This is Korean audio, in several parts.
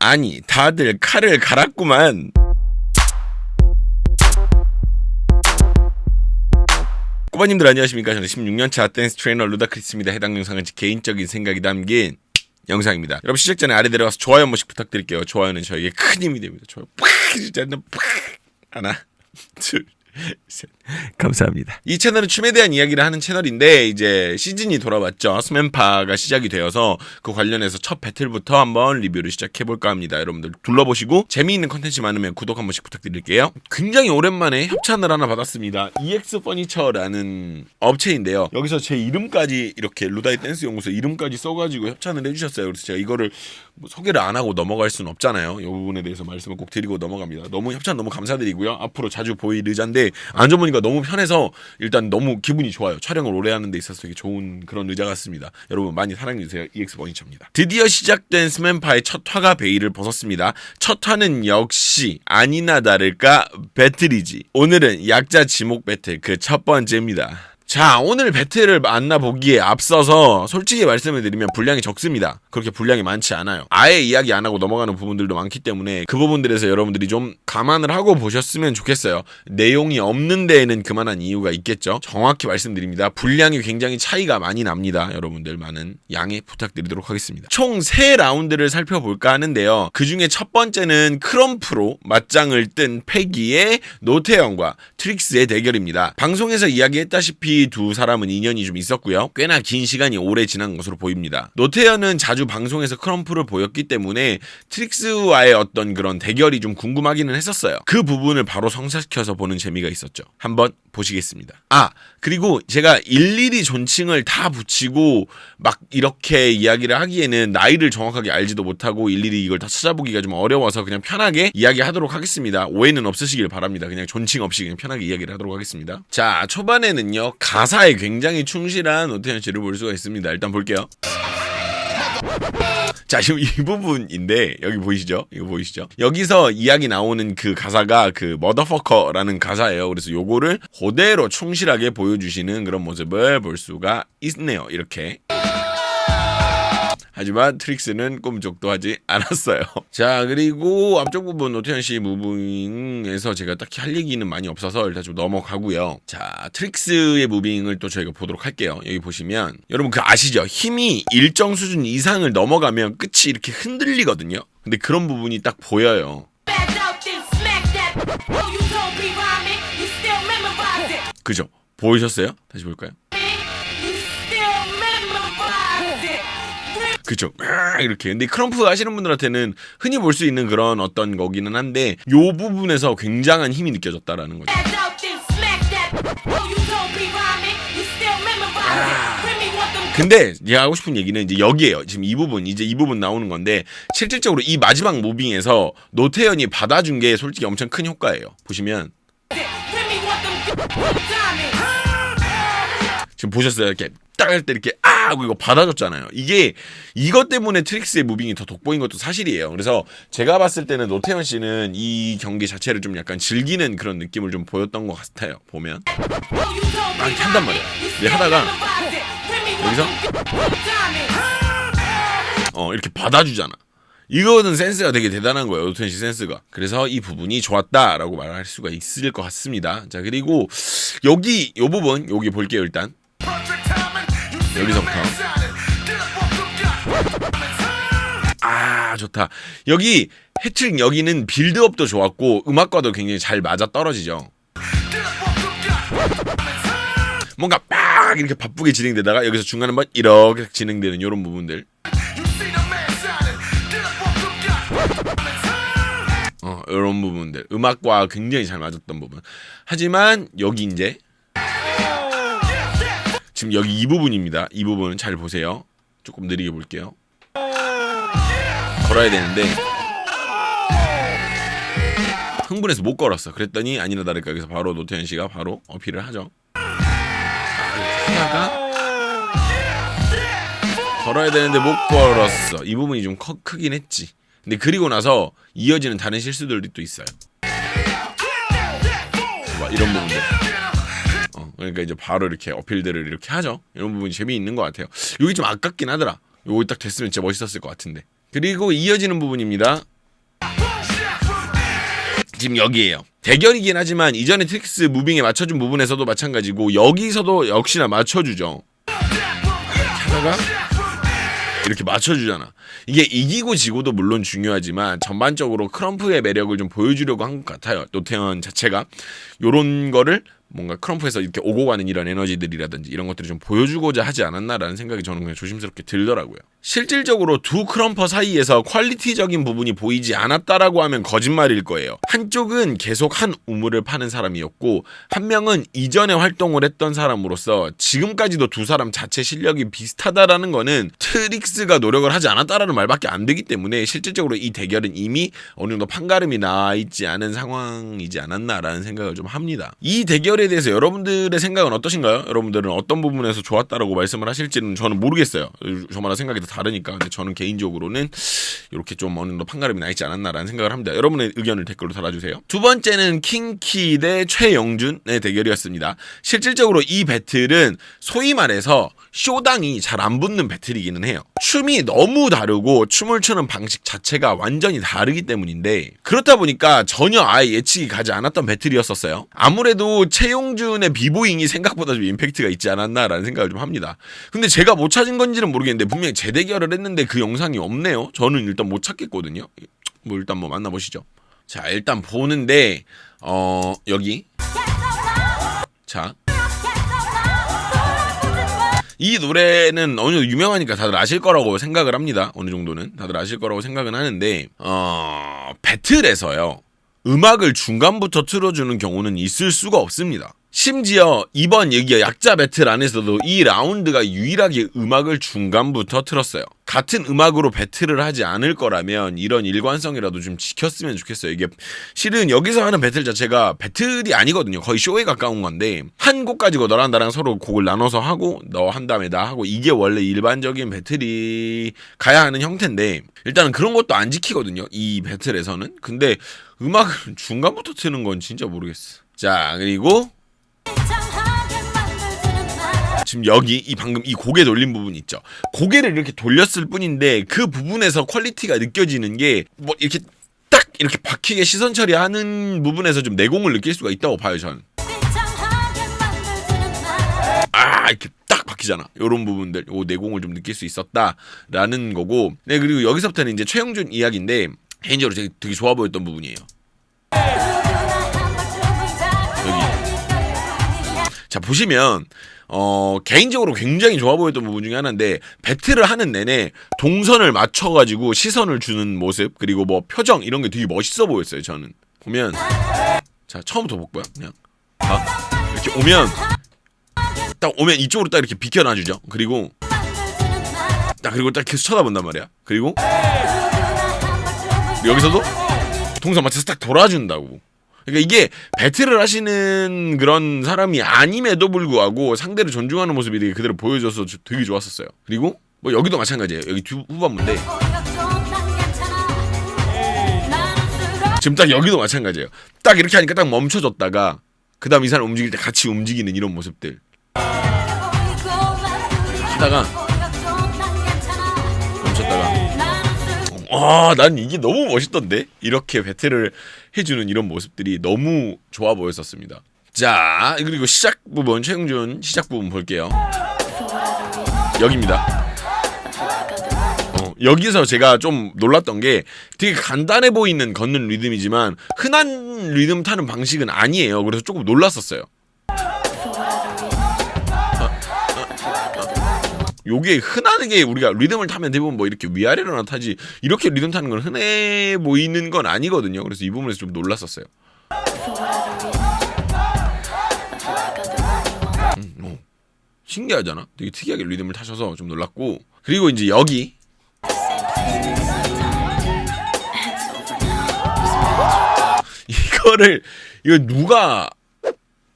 아니 다들 칼을 갈았구만. 꼬바님들 안녕하십니까. 저는 16년차 댄스 트레이너 루다크리스입니다. 해당 영상은 제 개인적인 생각이 담긴 영상입니다. 여러분 시작 전에 아래 내려가서 좋아요 한 번씩 부탁드릴게요. 좋아요는 저에게 큰 힘이 됩니다. 좋아요 진짜 하나 둘 셋. 감사합니다. 이 채널은 춤에 대한 이야기를 하는 채널인데 이제 시즌이 돌아왔죠. 스맨파가 시작이 되어서 그 관련해서 첫 배틀부터 한번 리뷰를 시작해볼까 합니다. 여러분들 둘러보시고 재미있는 컨텐츠 많으면 구독 한 번씩 부탁드릴게요. 굉장히 오랜만에 협찬을 하나 받았습니다. EX 퍼니처라는 업체인데요. 여기서 제 이름까지 이렇게 루다이 댄스 연구소 이름까지 써가지고 협찬을 해주셨어요. 그래서 제가 이거를 소개를 안 하고 넘어갈 수는 없잖아요. 이 부분에 대해서 말씀을 꼭 드리고 넘어갑니다. 너무 협찬 너무 감사드리고요. 앞으로 자주 보일 의자인데 앉아보니까 너무 편해서 일단 너무 기분이 좋아요. 촬영을 오래 하는 데 있어서 되게 좋은 그런 의자 같습니다. 여러분 많이 사랑해주세요. EX 퍼니처입니다. 드디어 시작된 스맨파의 첫 화가 베일을 벗었습니다. 첫 화는 역시 아니나 다를까 배틀이지. 오늘은 약자 지목 배틀 그 첫 번째입니다. 자, 오늘 배틀을 만나보기에 앞서서 솔직히 말씀을 드리면 분량이 적습니다. 그렇게 분량이 많지 않아요. 아예 이야기 안 하고 넘어가는 부분들도 많기 때문에 그 부분들에서 여러분들이 좀 감안을 하고 보셨으면 좋겠어요. 내용이 없는 데에는 그만한 이유가 있겠죠. 정확히 말씀드립니다. 분량이 굉장히 차이가 많이 납니다. 여러분들 많은 양해 부탁드리도록 하겠습니다. 총 3라운드를 살펴볼까 하는데요. 그 중에 첫 번째는 크럼프로 맞짱을 뜬 패기의 노태영과 트릭스의 대결입니다. 방송에서 이야기했다시피 두 사람은 인연이 좀 있었고요. 꽤나 긴 시간이 오래 지난 것으로 보입니다. 노태현은 자주 방송에서 크럼프를 보였기 때문에 트릭스와의 어떤 그런 대결이 좀 궁금하기는 했었어요. 그 부분을 바로 성사시켜서 보는 재미가 있었죠. 한번 보시겠습니다. 그리고 제가 일일이 존칭을 다 붙이고 막 이렇게 이야기를 하기에는 나이를 정확하게 알지도 못하고 일일이 이걸 다 찾아보기가 좀 어려워서 그냥 편하게 이야기하도록 하겠습니다. 오해는 없으시길 바랍니다. 그냥 존칭 없이 그냥 편하게 이야기를 하도록 하겠습니다. 자, 초반에는요. 가사에 굉장히 충실한 노태현 씨를 볼 수가 있습니다. 일단 볼게요. 자, 지금 이 부분인데 여기 보이시죠? 이거 보이시죠? 여기서 이야기 나오는 그 가사가 그 motherfucker라는 가사예요. 그래서 요거를 그대로 충실하게 보여주시는 그런 모습을 볼 수가 있네요. 이렇게. 하지만 트릭스는 꿈쩍도 하지 않았어요. 자, 그리고 앞쪽 부분 노태현 씨 무빙에서 제가 딱히 할 얘기는 많이 없어서 일단 좀 넘어가고요. 자, 트릭스의 무빙을 또 저희가 보도록 할게요. 여기 보시면 여러분 그 아시죠? 힘이 일정 수준 이상을 넘어가면 끝이 이렇게 흔들리거든요. 근데 그런 부분이 딱 보여요. 그죠? 보이셨어요? 다시 볼까요? 그쵸. 이렇게. 근데 크럼프 하시는 분들한테는 흔히 볼 수 있는 그런 어떤 거기는 한데 요 부분에서 굉장한 힘이 느껴졌다라는 거죠. 근데 제가 하고 싶은 얘기는 이제 여기에요. 지금 이 부분 나오는 건데 실질적으로 이 마지막 무빙에서 노태현이 받아준 게 솔직히 엄청 큰 효과예요. 보시면 지금 보셨어요? 이렇게 딱 할 때 이렇게 하고 이거 받아줬잖아요. 이것 때문에 트릭스의 무빙이 더 돋보인 것도 사실이에요. 그래서 제가 봤을 때는 노태현 씨는 이 경기 자체를 좀 약간 즐기는 그런 느낌을 좀 보였던 것 같아요. 보면 이렇게 한단 말이에요. 근데 하다가 여기서 이렇게 받아주잖아. 이거는 센스가 되게 대단한 거예요. 노태현 씨 센스가. 그래서 이 부분이 좋았다라고 말할 수가 있을 것 같습니다. 자, 그리고 여기 요 부분 여기 볼게요. 일단 여기서부터 좋다. 여기 해트릭 여기는 빌드업도 좋았고 음악과도 굉장히 잘 맞아 떨어지죠. 뭔가 막 이렇게 바쁘게 진행되다가 여기서 중간에 한번 이렇게 진행되는 이런 부분들. 이런 부분들 음악과 굉장히 잘 맞았던 부분. 하지만 여기 이제 지금 여기 이 부분입니다. 이 부분은 잘 보세요. 조금 느리게 볼게요. 걸어야 되는데 흥분해서 못 걸었어. 그랬더니 아니나 다를까 여기서 바로 노태현 씨가 바로 어필을 하죠. 하다가 걸어야 되는데 못 걸었어. 이 부분이 좀 크긴 했지. 근데 그리고 나서 이어지는 다른 실수들이 또 있어요. 이런 부분들. 그러니까 이제 바로 이렇게 어필들을 이렇게 하죠. 이런 부분이 재미있는 것 같아요. 여기 좀 아깝긴 하더라. 요거 딱 됐으면 진짜 멋있었을 것 같은데. 그리고 이어지는 부분입니다. 지금 여기에요. 대결이긴 하지만 이전에 트릭스 무빙에 맞춰준 부분에서도 마찬가지고 여기서도 역시나 맞춰주죠. 하다가 이렇게 맞춰주잖아. 이게 이기고 지고도 물론 중요하지만 전반적으로 크럼프의 매력을 좀 보여주려고 한 것 같아요. 노태현 자체가 요런 거를 뭔가 크럼프에서 이렇게 오고 가는 이런 에너지들이라든지 이런 것들을 좀 보여주고자 하지 않았나라는 생각이 저는 그냥 조심스럽게 들더라고요. 실질적으로 두 크럼퍼 사이에서 퀄리티적인 부분이 보이지 않았다라고 하면 거짓말일 거예요. 한쪽은 계속 한 우물을 파는 사람이었고 한 명은 이전에 활동을 했던 사람으로서 지금까지도 두 사람 자체 실력이 비슷하다라는 거는 트릭스가 노력을 하지 않았다라는 말밖에 안 되기 때문에 실질적으로 이 대결은 이미 어느 정도 판가름이 나 있지 않은 상황이지 않았나라는 생각을 좀 합니다. 이 대결에 대해서 여러분들의 생각은 어떠신가요? 여러분들은 어떤 부분에서 좋았다라고 말씀을 하실지는 저는 모르겠어요. 저마다 생각이 다 다르니까. 근데 저는 개인적으로는 이렇게 좀 어느 정도 판가름이 나 있지 않았나라는 생각을 합니다. 여러분의 의견을 댓글로 달아주세요. 두 번째는 킹키 대 최영준의 대결이었습니다. 실질적으로 이 배틀은 소위 말해서 쇼당이 잘 안 붙는 배틀이기는 해요. 춤이 너무 다르고 춤을 추는 방식 자체가 완전히 다르기 때문인데 그렇다 보니까 전혀 아예 예측이 가지 않았던 배틀이었었어요. 아무래도 최용준의 비보잉이 생각보다 좀 임팩트가 있지 않았나라는 생각을 좀 합니다. 근데 제가 못 찾은 건지는 모르겠는데 분명히 재대결을 했는데 그 영상이 없네요. 저는 일단 못 찾겠거든요. 일단 만나보시죠. 자, 일단 보는데 여기 자, 이 노래는 어느 정도 유명하니까 다들 아실 거라고 생각을 합니다. 어느 정도는 다들 아실 거라고 생각은 하는데 배틀에서요 음악을 중간부터 틀어주는 경우는 있을 수가 없습니다. 심지어 이번 얘기가 약자 배틀 안에서도 이 라운드가 유일하게 음악을 중간부터 틀었어요. 같은 음악으로 배틀을 하지 않을 거라면 이런 일관성이라도 좀 지켰으면 좋겠어요. 이게 실은 여기서 하는 배틀 자체가 배틀이 아니거든요. 거의 쇼에 가까운 건데 한 곡 가지고 너랑 나랑 서로 곡을 나눠서 하고 너 한 다음에 나 하고 이게 원래 일반적인 배틀이 가야 하는 형태인데 일단은 그런 것도 안 지키거든요. 이 배틀에서는. 근데 음악을 중간부터 트는 건 진짜 모르겠어. 자, 그리고 지금 여기 이 방금 이 고개 돌린 부분 있죠. 고개를 이렇게 돌렸을 뿐인데 그 부분에서 퀄리티가 느껴지는 게 뭐 이렇게 딱 이렇게 박히게 시선 처리하는 부분에서 좀 내공을 느낄 수가 있다고 봐요. 저는 이렇게 딱 박히잖아. 이런 부분들 요 내공을 좀 느낄 수 있었다라는 거고. 네, 그리고 여기서부터는 이제 최영준 이야기인데 개인적으로 되게 좋아 보였던 부분이에요. 여기 자 보시면 개인적으로 굉장히 좋아 보였던 부분 중에 하나인데 배틀을 하는 내내 동선을 맞춰가지고 시선을 주는 모습 그리고 뭐 표정 이런 게 되게 멋있어 보였어요. 저는 보면 자 처음부터 볼까요? 그냥 이렇게 딱 오면 이쪽으로 딱 이렇게 비켜놔주죠. 그리고 딱 계속 쳐다본단 말이야. 그리고 여기서도 동선 맞춰서 딱 돌아준다고. 그러니까 이게 배틀을 하시는 그런 사람이 아님에도 불구하고 상대를 존중하는 모습이 되게 그대로 보여줘서 되게 좋았었어요. 그리고 뭐 여기도 마찬가지예요. 여기 후반부인데 지금 딱 여기도 마찬가지예요. 딱 이렇게 하니까 딱 멈춰졌다가 그 다음 이 사람 움직일 때 같이 움직이는 이런 모습들 하다가 멈췄다가 난 이게 너무 멋있던데? 이렇게 배틀을 해주는 이런 모습들이 너무 좋아 보였었습니다. 자, 그리고 시작 부분, 최영준 시작 부분 볼게요. 여기입니다. 여기서 제가 좀 놀랐던 게 되게 간단해 보이는 걷는 리듬이지만 흔한 리듬 타는 방식은 아니에요. 그래서 조금 놀랐었어요. 요게 흔하게 우리가 리듬을 타면 대부분 뭐 이렇게 위아래로나 타지 이렇게 리듬 타는 건 흔해 보이는 건 아니거든요. 그래서 이 부분에서 좀 놀랐었어요. 신기하잖아. 되게 특이하게 리듬을 타셔서 좀 놀랐고 그리고 이제 여기 이거 누가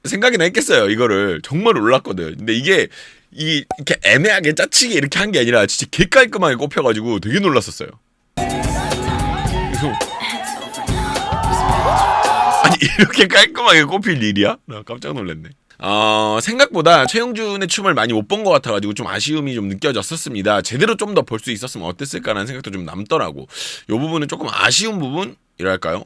생각이나 했겠어요. 이거를 정말 놀랐거든. 근데 이게 이렇게 애매하게 짜치게 이렇게 한 게 아니라 진짜 개 깔끔하게 꼽혀가지고 되게 놀랐었어요. 그래서 아니 이렇게 깔끔하게 꼽힐 일이야? 나 깜짝 놀랐네. 생각보다 최용준의 춤을 많이 못 본 것 같아가지고 좀 아쉬움이 좀 느껴졌었습니다. 제대로 좀 더 볼 수 있었으면 어땠을까라는 생각도 좀 남더라고. 이 부분은 조금 아쉬운 부분이랄까요?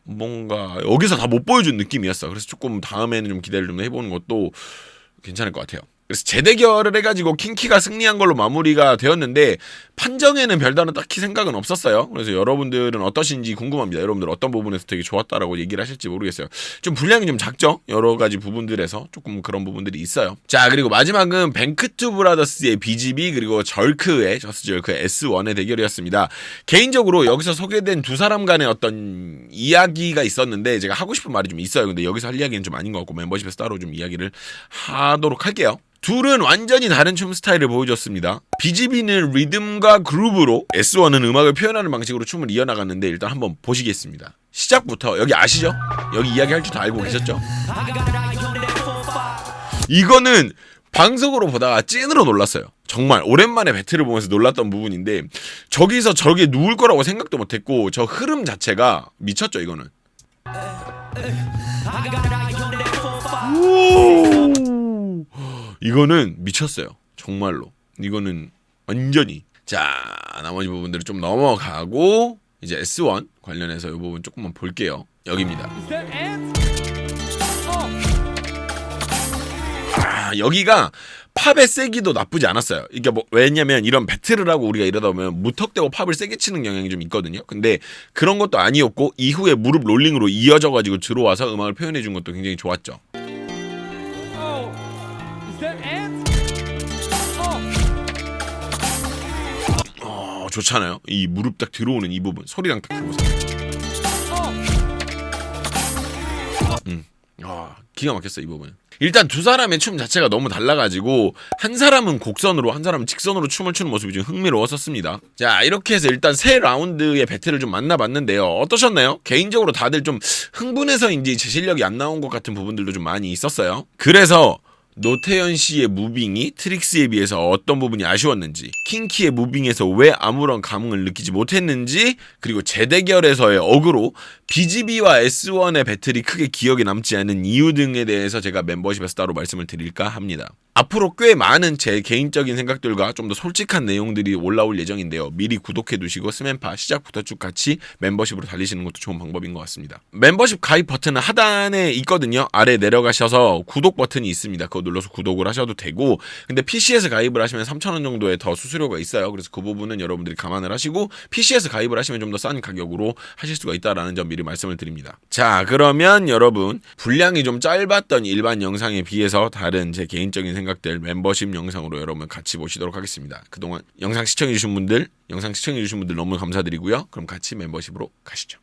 뭔가 여기서 다 못 보여준 느낌이었어. 그래서 조금 다음에는 좀 기대를 좀 해보는 것도 괜찮을 것 같아요. 그래서 재대결을 해가지고 킹키가 승리한 걸로 마무리가 되었는데 판정에는 별다른 딱히 생각은 없었어요. 그래서 여러분들은 어떠신지 궁금합니다. 여러분들 어떤 부분에서 되게 좋았다라고 얘기를 하실지 모르겠어요. 좀 분량이 좀 작죠? 여러 가지 부분들에서 조금 그런 부분들이 있어요. 자, 그리고 마지막은 뱅크투 브라더스의 BGB 그리고 저스 절크의 S1의 대결이었습니다. 개인적으로 여기서 소개된 두 사람 간의 어떤 이야기가 있었는데 제가 하고 싶은 말이 좀 있어요. 근데 여기서 할 이야기는 좀 아닌 것 같고 멤버십에서 따로 좀 이야기를 하도록 할게요. 둘은 완전히 다른 춤 스타일을 보여줬습니다. BGB는 리듬과 그루브로, S1은 음악을 표현하는 방식으로 춤을 이어나갔는데 일단 한번 보시겠습니다. 시작부터 여기 아시죠? 여기 이야기할 줄 다 알고 계셨죠? 이거는 방송으로 보다가 찐으로 놀랐어요. 정말 오랜만에 배틀을 보면서 놀랐던 부분인데 저기서 저게 누울 거라고 생각도 못했고 저 흐름 자체가 미쳤죠. 이거는. 이거는 미쳤어요. 정말로. 이거는 완전히. 자, 나머지 부분들을 좀 넘어가고 이제 S1 관련해서 이 부분 조금만 볼게요. 여기입니다. 여기가 팝의 세기도 나쁘지 않았어요. 이게 왜냐면 이런 배틀을 하고 우리가 이러다 보면 무턱대고 팝을 세게 치는 경향이 좀 있거든요. 근데 그런 것도 아니었고 이후에 무릎 롤링으로 이어져가지고 들어와서 음악을 표현해준 것도 굉장히 좋았죠. 좋잖아요. 이 무릎 딱 들어오는 이 부분 소리랑 딱 들어보세요. 기가 막혔어 이 부분. 일단 두 사람의 춤 자체가 너무 달라가지고 한 사람은 곡선으로 한 사람은 직선으로 춤을 추는 모습이 좀 흥미로웠었습니다. 자, 이렇게 해서 일단 세 라운드의 배틀을 좀 만나봤는데요. 어떠셨나요? 개인적으로 다들 좀 흥분해서인지 제 실력이 안 나온 것 같은 부분들도 좀 많이 있었어요. 그래서 노태현 씨의 무빙이 트릭스에 비해서 어떤 부분이 아쉬웠는지, 킹키의 무빙에서 왜 아무런 감흥을 느끼지 못했는지, 그리고 재대결에서의 어그로, BGB와 S1의 배틀이 크게 기억에 남지 않은 이유 등에 대해서 제가 멤버십에서 따로 말씀을 드릴까 합니다. 앞으로 꽤 많은 제 개인적인 생각들과 좀 더 솔직한 내용들이 올라올 예정인데요. 미리 구독해두시고 스맨파 시작부터 쭉 같이 멤버십으로 달리시는 것도 좋은 방법인 것 같습니다. 멤버십 가입 버튼은 하단에 있거든요. 아래 내려가셔서 구독 버튼이 있습니다. 그거 눌러서 구독을 하셔도 되고, 근데 PC에서 가입을 하시면 3,000원 정도의 더 수수료가 있어요. 그래서 그 부분은 여러분들이 감안을 하시고 PC에서 가입을 하시면 좀 더 싼 가격으로 하실 수가 있다라는 점 미리 말씀을 드립니다. 자, 그러면 여러분 분량이 좀 짧았던 일반 영상에 비해서 다른 제 개인적인 생각들 멤버십 영상으로 여러분 같이 보시도록 하겠습니다. 그동안 영상 시청해주신 분들 너무 감사드리고요. 그럼 같이 멤버십으로 가시죠.